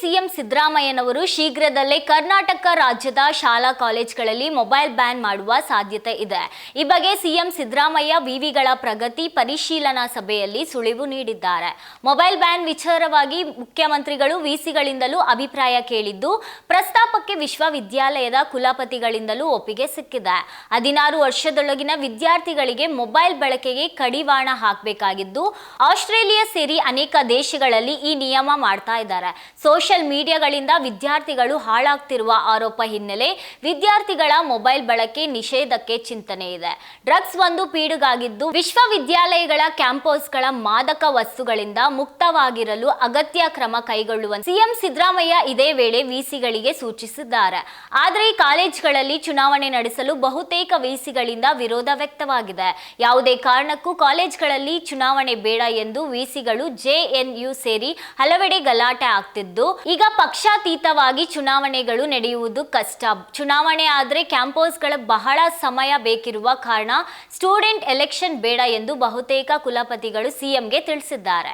CM ಸಿದ್ದರಾಮಯ್ಯನವರು ಶೀಘ್ರದಲ್ಲೇ ಕರ್ನಾಟಕ ರಾಜ್ಯದ ಶಾಲಾ ಕಾಲೇಜುಗಳಲ್ಲಿ ಮೊಬೈಲ್ ಬ್ಯಾನ್ ಮಾಡುವ ಸಾಧ್ಯತೆ ಇದೆ. ಈ ಬಗ್ಗೆ ಸಿಎಂ ಸಿದ್ದರಾಮಯ್ಯ ವಿವಿಗಳ ಪ್ರಗತಿ ಪರಿಶೀಲನಾ ಸಭೆಯಲ್ಲಿ ಸುಳಿವು ನೀಡಿದ್ದಾರೆ. ಮೊಬೈಲ್ ಬ್ಯಾನ್ ವಿಚಾರವಾಗಿ ಮುಖ್ಯಮಂತ್ರಿಗಳು ವಿಸಿಗಳಿಂದಲೂ ಅಭಿಪ್ರಾಯ ಕೇಳಿದ್ದು, ಪ್ರಸ್ತಾಪಕ್ಕೆ ವಿಶ್ವವಿದ್ಯಾಲಯದ ಕುಲಪತಿಗಳಿಂದಲೂ ಒಪ್ಪಿಗೆ ಸಿಕ್ಕಿದೆ. 16 ವರ್ಷದೊಳಗಿನ ವಿದ್ಯಾರ್ಥಿಗಳಿಗೆ ಮೊಬೈಲ್ ಬಳಕೆಗೆ ಕಡಿವಾಣ ಹಾಕಬೇಕಾಗಿದ್ದು, ಆಸ್ಟ್ರೇಲಿಯಾ ಸೇರಿ ಅನೇಕ ದೇಶಗಳಲ್ಲಿ ಈ ನಿಯಮ ಮಾಡ್ತಾ ಇದ್ದಾರೆ. ಸೋಷಿಯಲ್ ಮೀಡಿಯಾಗಳಿಂದ ವಿದ್ಯಾರ್ಥಿಗಳು ಹಾಳಾಗ್ತಿರುವ ಆರೋಪ ಹಿನ್ನೆಲೆ ವಿದ್ಯಾರ್ಥಿಗಳ ಮೊಬೈಲ್ ಬಳಕೆ ನಿಷೇಧಕ್ಕೆ ಚಿಂತನೆ ಇದೆ. ಡ್ರಗ್ಸ್ ಒಂದು ಪೀಡುಗಾಗಿದ್ದು, ವಿಶ್ವವಿದ್ಯಾಲಯಗಳ ಕ್ಯಾಂಪಸ್ಗಳ ಮಾದಕ ವಸ್ತುಗಳಿಂದ ಮುಕ್ತವಾಗಿರಲು ಅಗತ್ಯ ಕ್ರಮ ಕೈಗೊಳ್ಳುವಂತೆ ಸಿಎಂ ಸಿದ್ದರಾಮಯ್ಯ ಇದೇ ವೇಳೆ ವಿಸಿಗಳಿಗೆ ಸೂಚಿಸಿದ್ದಾರೆ. ಆದರೆ ಕಾಲೇಜುಗಳಲ್ಲಿ ಚುನಾವಣೆ ನಡೆಸಲು ಬಹುತೇಕ ವಿಸಿಗಳಿಂದ ವಿರೋಧ ವ್ಯಕ್ತವಾಗಿದೆ. ಯಾವುದೇ ಕಾರಣಕ್ಕೂ ಕಾಲೇಜುಗಳಲ್ಲಿ ಚುನಾವಣೆ ಬೇಡ ಎಂದು ವಿಸಿಗಳು ಜೆಎನ್ಯು ಸೇರಿ ಹಲವೆಡೆ ಗಲಾಟೆ ಆಗ್ತಿದ್ದು, ಈಗ ಪಕ್ಷಾತೀತವಾಗಿ ಚುನಾವಣೆಗಳು ನಡೆಯುವುದು ಕಷ್ಟ. ಚುನಾವಣೆ ಆದರೆ ಕ್ಯಾಂಪಸ್ಗಳ ಬಹಳ ಸಮಯ ಬೇಕಿರುವ ಕಾರಣ ಸ್ಟೂಡೆಂಟ್ ಎಲೆಕ್ಷನ್ ಬೇಡ ಎಂದು ಬಹುತೇಕ ಕುಲಪತಿಗಳು ಸಿಎಂಗೆ ತಿಳಿಸಿದ್ದಾರೆ.